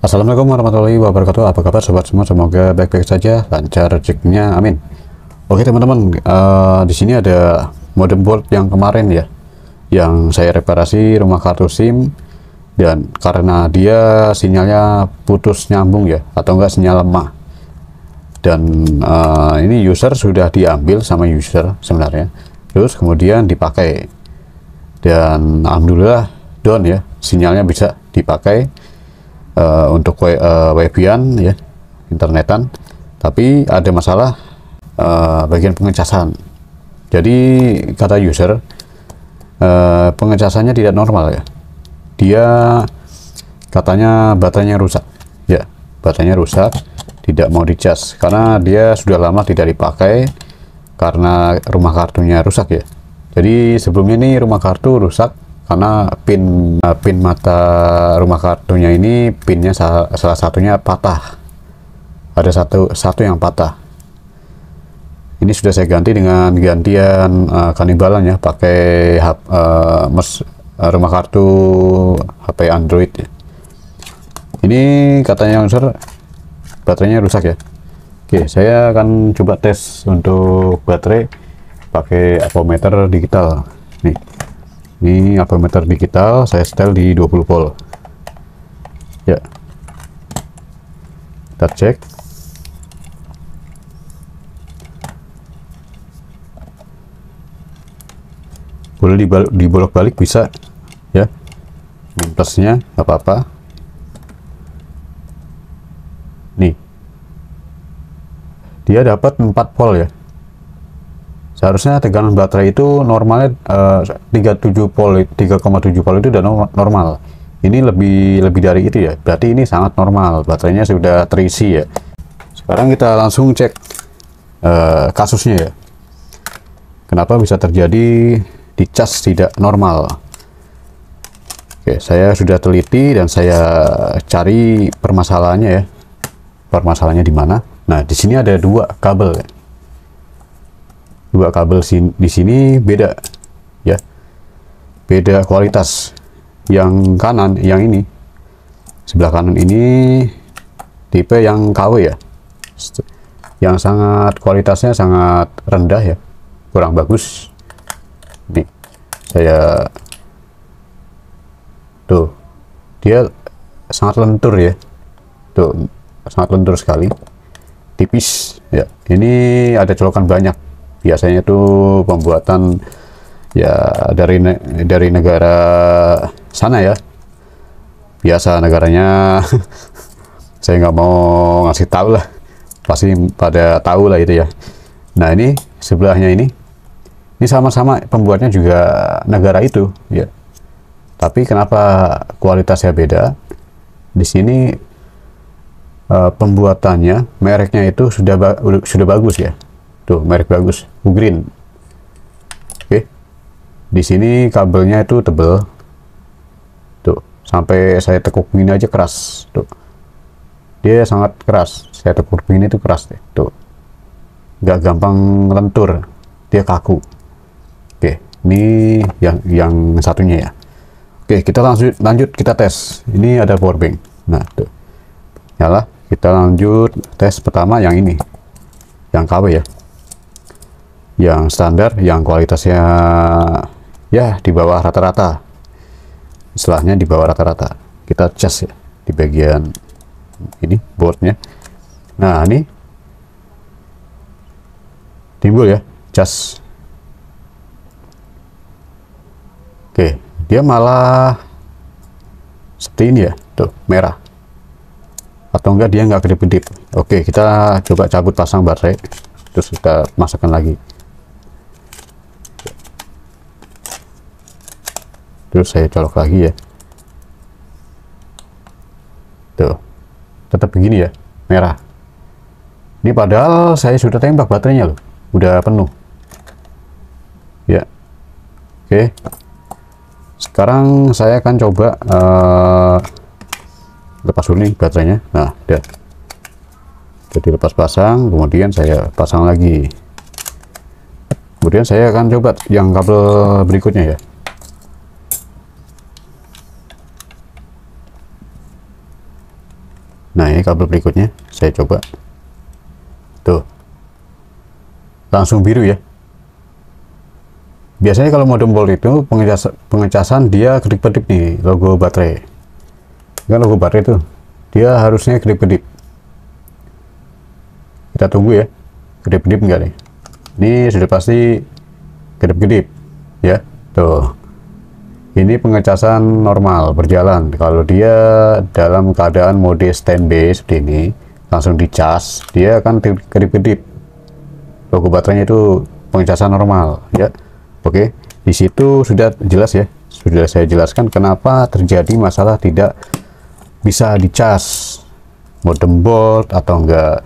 Assalamualaikum warahmatullahi wabarakatuh. Apa kabar sobat semua? Semoga baik-baik saja, lancar rezekinya, amin. Oke teman-teman, di sini ada modem board yang kemarin ya, yang saya reparasi rumah kartu SIM, dan karena dia sinyalnya putus nyambung ya, atau enggak sinyal lemah. Dan ini user sudah diambil sama user sebenarnya, terus kemudian dipakai, dan alhamdulillah down ya, sinyalnya bisa dipakai untuk WiFi-an ya, internetan, tapi ada masalah bagian pengecasan. Jadi kata user, pengecasannya tidak normal ya, dia katanya baterainya rusak ya, baterainya rusak, tidak mau dicas karena dia sudah lama tidak dipakai karena rumah kartunya rusak ya. Jadi sebelumnya ini rumah kartu rusak karena pin mata rumah kartunya ini, pinnya salah satunya patah, ada satu yang patah. Ini sudah saya ganti dengan gantian kanibalan ya, pakai rumah kartu HP Android ya. Ini katanya user baterainya rusak ya. Oke, saya akan coba tes untuk baterai pakai avometer digital nih. Ini avometer digital saya setel di 20 volt ya. Kita cek. Boleh dibolak-balik bisa ya, minusnya nggak apa-apa. Nih, dia dapat 4 volt ya. Seharusnya tegangan baterai itu normalnya 37 volt, 3,7 volt itu udah normal. Ini lebih dari itu ya. Berarti ini sangat normal, baterainya sudah terisi ya. Sekarang kita langsung cek kasusnya ya. Kenapa bisa terjadi dicas tidak normal? Oke, saya sudah teliti dan saya cari permasalahannya ya. Permasalahannya di mana? Nah, di sini ada dua kabel ya. Dua kabel di sini beda ya, beda kualitas. Yang kanan, yang ini sebelah kanan ini tipe yang KW ya, yang sangat kualitasnya sangat rendah ya, kurang bagus. Nih saya tuh, dia sangat lentur ya, tuh sangat lentur sekali, tipis ya. Ini ada colokan banyak. Biasanya tuh pembuatan ya dari negara sana ya, biasa negaranya. Saya nggak mau ngasih tahu lah, pasti pada tahu lah itu ya. Nah, ini sebelahnya ini sama-sama pembuatnya juga negara itu ya, tapi kenapa kualitasnya beda? Di sini pembuatannya, mereknya itu sudah bagus ya. Tuh, merek bagus, Ugreen. Oke, di sini kabelnya itu tebel, tuh sampai saya tekuk gini aja keras, tuh dia sangat keras. Saya tekuk gini itu keras deh, tuh nggak gampang lentur, dia kaku. Oke, ini yang satunya ya. Oke, kita lanjut kita tes. Ini ada power bank. Nah, tuh nyala. Kita lanjut tes pertama yang ini, yang KW ya, yang standar, yang kualitasnya ya di bawah rata-rata, istilahnya di bawah rata-rata. Kita cas ya di bagian ini boardnya. Nah, ini timbul ya cas. Oke, dia malah seperti ini ya, tuh merah, atau enggak dia nggak kedip-kedip. Oke, kita coba cabut pasang baterai, terus kita masukkan lagi. Terus saya colok lagi ya, tuh tetap begini ya, merah. Ini padahal saya sudah tembak baterainya loh, udah penuh ya. Oke, sekarang saya akan coba lepas dulu nih baterainya. Nah, udah jadi lepas pasang, kemudian saya pasang lagi, kemudian saya akan coba yang kabel berikutnya ya. Nah, ini kabel berikutnya saya coba. Tuh. Langsung biru ya. Biasanya kalau modem volt itu pengecasan dia kedip-kedip nih logo baterai. Kan logo baterai itu dia harusnya kedip-kedip. Kita tunggu ya. Kedip-kedip enggak nih? Ini sudah pasti kedip-kedip ya. Tuh. Ini pengecasan normal berjalan. Kalau dia dalam keadaan mode standby seperti ini, langsung dicas, dia akan kedip-kedip. Logo baterainya itu pengecasan normal ya. Oke, di situ sudah jelas ya. Sudah saya jelaskan kenapa terjadi masalah tidak bisa dicas modem board atau enggak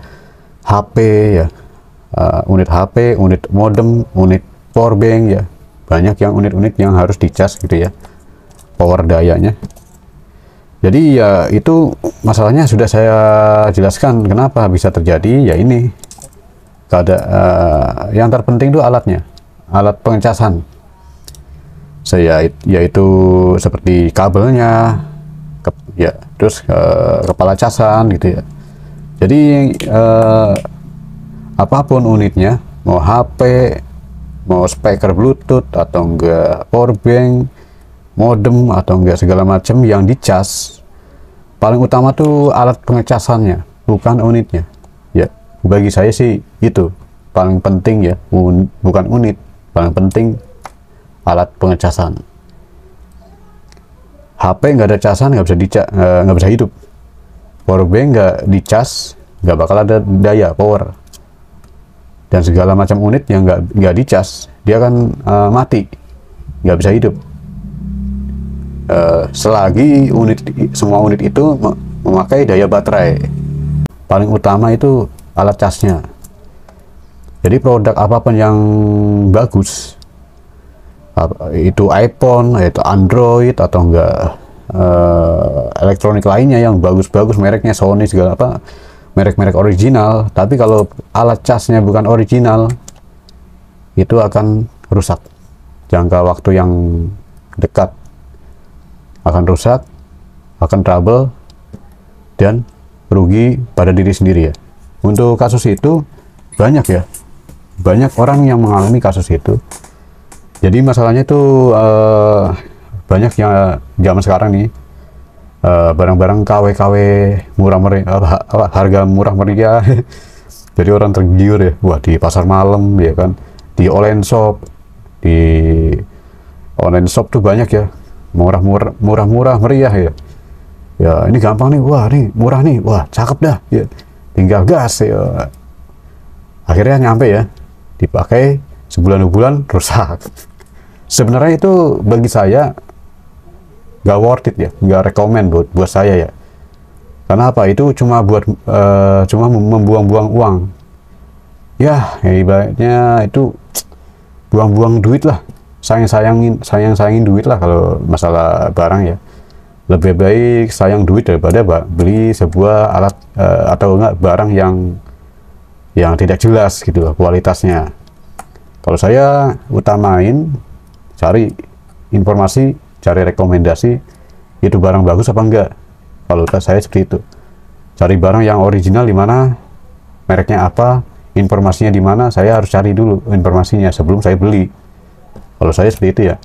HP ya. Unit HP, unit modem, unit powerbank ya. Banyak yang unit-unit yang harus dicas gitu ya, power dayanya. Jadi ya itu masalahnya sudah saya jelaskan kenapa bisa terjadi ya. Ini yang terpenting itu alatnya, alat pengecasan saya, yaitu seperti kabelnya ya, terus kepala casan gitu ya. Jadi apapun unitnya, mau HP, mau speaker Bluetooth atau enggak powerbank, modem atau enggak segala macam yang dicas, paling utama tuh alat pengecasannya, bukan unitnya ya. Bagi saya sih itu paling penting ya, bukan unit, paling penting alat pengecasan. HP nggak ada casan nggak bisa hidup. Powerbank nggak dicas nggak bakal ada daya power. Dan segala macam unit yang nggak dicas dia akan mati, nggak bisa hidup. Selagi semua unit itu memakai daya baterai, paling utama itu alat casnya. Jadi produk apapun yang bagus, itu iPhone, itu Android atau enggak elektronik lainnya yang bagus-bagus, mereknya Sony segala apa, merek-merek original, tapi kalau alat casnya bukan original, itu akan rusak. Jangka waktu yang dekat akan rusak, akan trouble, dan rugi pada diri sendiri ya. Untuk kasus itu banyak ya, banyak orang yang mengalami kasus itu. Jadi masalahnya itu banyak yang zaman sekarang nih, barang-barang KW-KW murah meriah, harga murah meriah. Jadi orang tergiur ya, wah di pasar malam ya kan, di online shop tuh banyak ya, murah meriah ya. Ya ini gampang nih, wah nih murah nih, wah cakep dah ya, tinggal gas ya. Akhirnya nyampe ya, dipakai sebulan 2 bulan rusak. Sebenarnya itu bagi saya nggak worth it ya, nggak rekomen buat saya ya. Karena apa? Itu cuma membuang-buang uang ya, ibaratnya itu buang-buang duit lah, sayang-sayangin duit lah kalau masalah barang ya. Lebih baik sayang duit daripada beli sebuah alat atau enggak barang yang tidak jelas gitu loh kualitasnya. Kalau saya utamain cari informasi, cari rekomendasi, itu barang bagus apa enggak. Kalau saya seperti itu, cari barang yang original di mana, mereknya apa, informasinya di mana, saya harus cari dulu informasinya sebelum saya beli. Kalau saya seperti itu ya.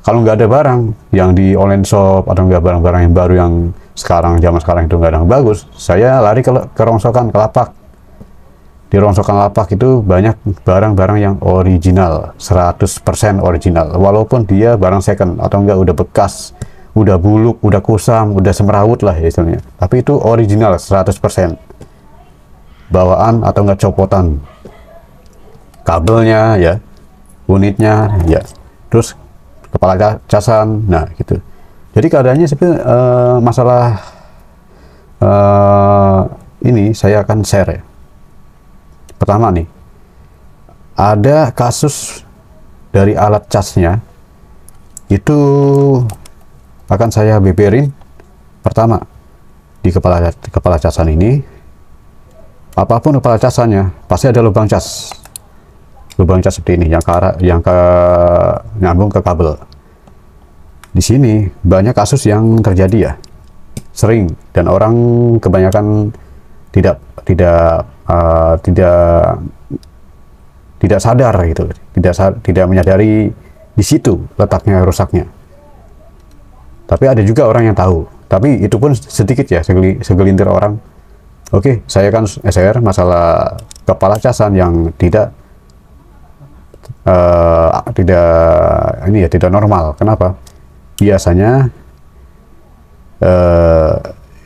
Kalau nggak ada barang yang di online shop atau nggak barang-barang yang baru yang zaman sekarang itu nggak ada yang bagus, saya lari ke rongsokan, ke lapak. Di rongsokan lapak itu banyak barang-barang yang original, 100% original, walaupun dia barang second atau enggak udah bekas, udah buluk, udah kusam, udah semerawut lah ya istilahnya, tapi itu original 100%. Bawaan atau enggak copotan kabelnya ya, unitnya ya, terus kepala casan, nah gitu. Jadi keadaannya seperti masalah ini saya akan share ya. Pertama nih, ada kasus dari alat casnya itu akan saya beberin. Pertama, di kepala casan ini, apapun kepala casannya pasti ada lubang cas seperti ini yang nyambung ke kabel. Di sini banyak kasus yang terjadi ya, sering, dan orang kebanyakan tidak tidak tidak sadar gitu, tidak menyadari di situ letaknya rusaknya. Tapi ada juga orang yang tahu, tapi itu pun sedikit ya, segelintir orang. Oke, saya kan share masalah kepala casan yang tidak tidak normal. Kenapa? Biasanya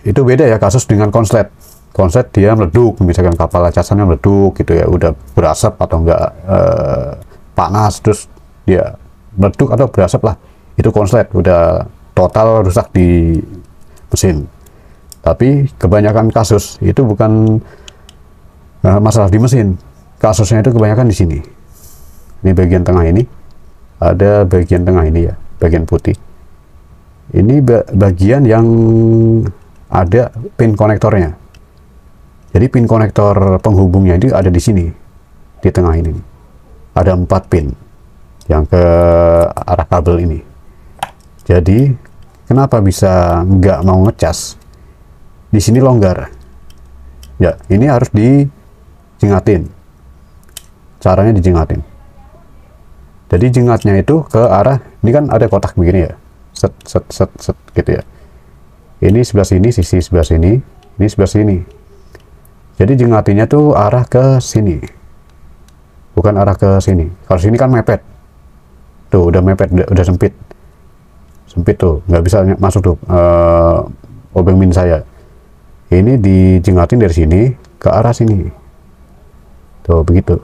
itu beda ya kasus dengan konslet. Konslet dia meleduk, misalkan kepala casannya meleduk gitu ya, udah berasap atau enggak panas, terus dia meleduk atau berasap lah, itu konslet udah total rusak di mesin. Tapi kebanyakan kasus itu bukan masalah di mesin, kasusnya itu kebanyakan di sini. Ini bagian tengah ini, ada bagian tengah ini ya, bagian putih. Ini bagian yang ada pin konektornya. Jadi pin konektor penghubungnya itu ada di sini, di tengah ini. Ada 4 pin yang ke arah kabel ini. Jadi kenapa bisa nggak mau ngecas? Di sini longgar. Ya, ini harus dijengatin. Caranya dijengatin. Jadi jengatnya itu ke arah, ini kan ada kotak begini ya, set set set set gitu ya. Ini sebelah sini, sisi sebelah sini, ini sebelah sini. Jadi jengatinya tuh arah ke sini, bukan arah ke sini. Kalau sini kan mepet, tuh udah mepet, udah sempit, sempit tuh, nggak bisa masuk tuh obeng min saya. Ini dijengatin dari sini ke arah sini, tuh begitu.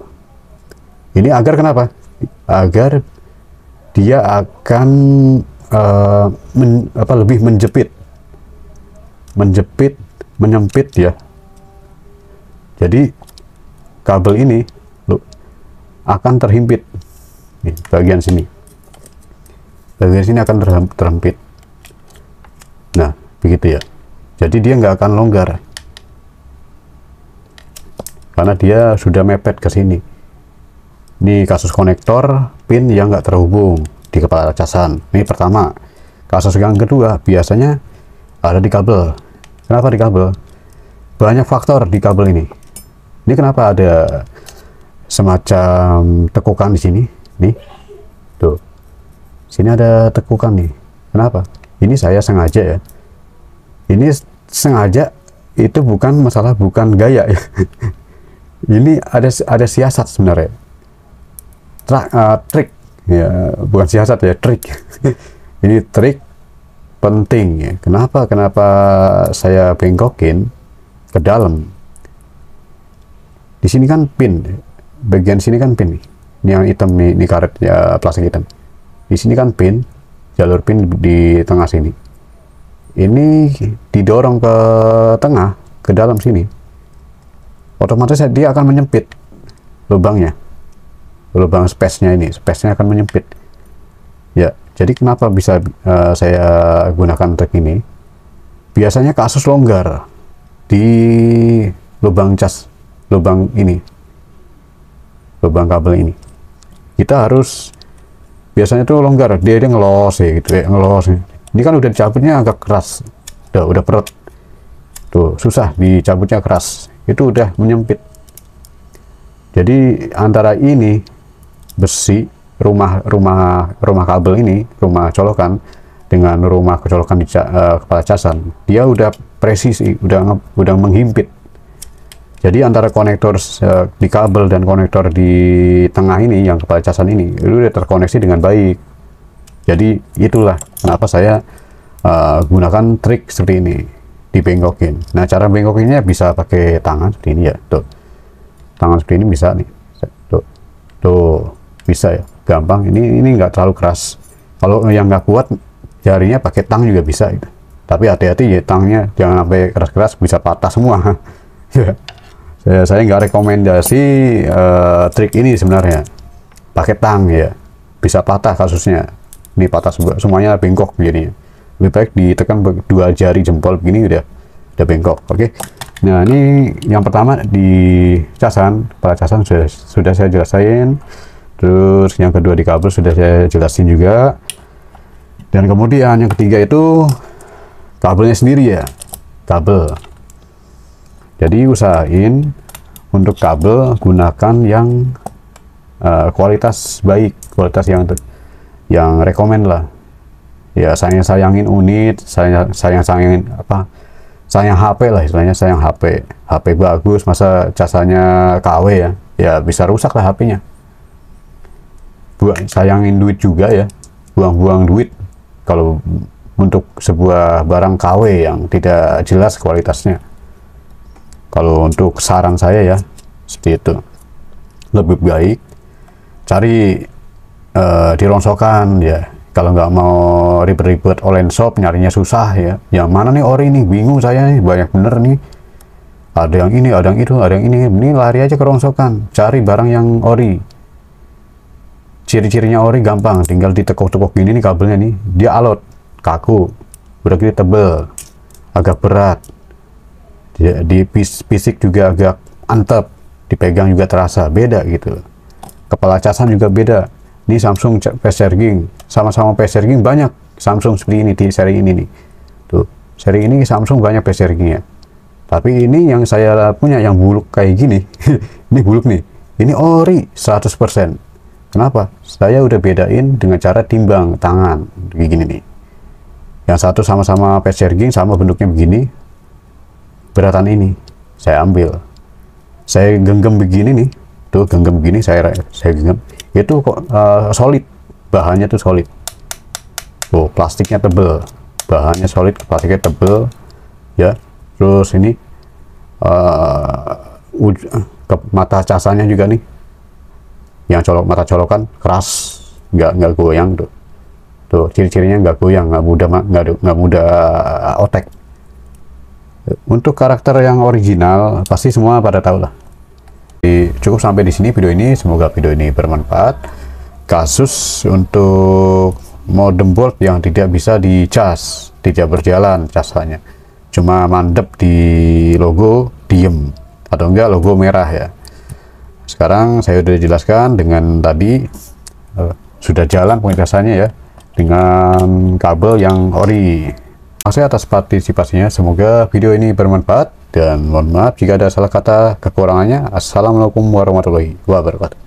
Ini agar kenapa? Agar dia akan lebih menyempit ya. Jadi kabel ini akan terhimpit. Nih, bagian sini akan terhimpit. Nah, begitu ya. Jadi dia nggak akan longgar karena dia sudah mepet ke sini. Ini kasus konektor pin yang nggak terhubung di kepala casan. Ini pertama. Kasus yang kedua biasanya ada di kabel. Kenapa di kabel? Banyak faktor di kabel ini. Ini kenapa ada semacam tekukan di sini? Nih, tuh. Sini ada tekukan nih. Kenapa? Ini saya sengaja ya. Ini sengaja, itu bukan masalah, bukan gaya ya. Ini ada siasat sebenarnya. Trik ya, bukan siasat ya, trik. Ini trik penting ya. Kenapa saya bengkokin ke dalam? Di sini kan pin, bagian sini kan pin nih. Ini yang hitam nih, ini karet ya, plastik hitam. Di sini kan pin, jalur pin di tengah sini. Ini didorong ke tengah, ke dalam sini. Otomatis dia akan menyempit lubangnya. Lubang space-nya ini, space-nya akan menyempit. Ya, jadi kenapa bisa saya gunakan trik ini? Biasanya kasus longgar di lubang cas, lubang ini, lubang kabel ini. Kita harus, biasanya tuh longgar, dia ngelos ya gitu ya, ngelos. Ini kan udah dicabutnya agak keras, udah perut. Tuh, susah dicabutnya keras. Itu udah menyempit. Jadi antara ini besi rumah kabel ini, rumah colokan dengan rumah kecolokan di kepala casan, dia udah presisi, udah menghimpit. Jadi antara konektor di kabel dan konektor di tengah ini yang kepala casan ini itu udah terkoneksi dengan baik. Jadi itulah kenapa saya gunakan trik seperti ini, dibengkokin. Nah, cara bengkokinnya bisa pakai tangan seperti ini ya, tuh. Tangan seperti ini bisa nih, tuh bisa ya, gampang. Ini nggak terlalu keras. Kalau yang nggak kuat, jarinya pakai tang juga bisa gitu. Tapi hati-hati ya, tangnya jangan sampai keras-keras, bisa patah semua. Saya nggak rekomendasi trik ini sebenarnya. Pakai tang ya, bisa patah kasusnya. Ini patah semuanya, bengkok jadinya. Lebih baik ditekan 2 jari jempol begini udah bengkok. Oke. Nah, ini yang pertama di casan, kepala casan sudah saya jelasin. Terus yang kedua di kabel sudah saya jelasin juga. Dan kemudian yang ketiga itu kabelnya sendiri ya, kabel. Jadi usahain untuk kabel gunakan yang kualitas baik, kualitas yang rekomend lah ya. Sayangin unit, sayangin apa, sayang HP lah istilahnya, sayang HP bagus, masa casanya KW ya, ya bisa rusak lah HP-nya. Sayangin duit juga ya, buang-buang duit kalau untuk sebuah barang KW yang tidak jelas kualitasnya. Kalau untuk saran saya ya seperti itu, lebih baik cari dirongsokan ya. Kalau nggak mau ribet-ribet online shop nyarinya susah ya, yang mana nih ori nih, bingung saya nih, banyak bener nih, ada yang ini, ada yang itu, ada yang ini lari aja ke rongsokan, cari barang yang ori. Ciri-cirinya ori gampang, tinggal ditekuk-tekuk gini nih kabelnya nih, dia alot, kaku, udah gitu tebel, agak berat, di fisik juga agak antep, dipegang juga terasa beda gitu. Kepala casan juga beda. Ini Samsung fast charging, sama-sama fast charging banyak Samsung seperti ini di seri ini nih. Tuh, seri ini Samsung banyak fast chargingnya. Tapi ini yang saya punya yang buluk kayak gini, ini buluk nih. Ini ori 100%. Kenapa? Saya udah bedain dengan cara timbang tangan kayak gini nih. Yang satu sama-sama fast charging, sama bentuknya begini. Beratan ini saya ambil. Saya genggam begini nih. Tuh genggam begini, saya genggam. Itu kok solid, bahannya tuh solid. Tuh plastiknya tebel, bahannya solid, plastiknya tebel ya. Terus ini mata casannya juga nih, yang mata colokan keras, nggak goyang tuh. Tuh ciri-cirinya nggak goyang, nggak mudah otek. Untuk karakter yang original pasti semua pada tahu lah. Cukup sampai di sini video ini, semoga video ini bermanfaat. Kasus untuk modem board yang tidak bisa dicas, tidak berjalan casanya, cuma mandep di logo, diem atau enggak logo merah ya. Sekarang saya sudah jelaskan dengan tadi sudah jalan pengecasannya ya, dengan kabel yang ori. Terima kasih atas partisipasinya, semoga video ini bermanfaat, dan mohon maaf jika ada salah kata kekurangannya. Assalamualaikum warahmatullahi wabarakatuh.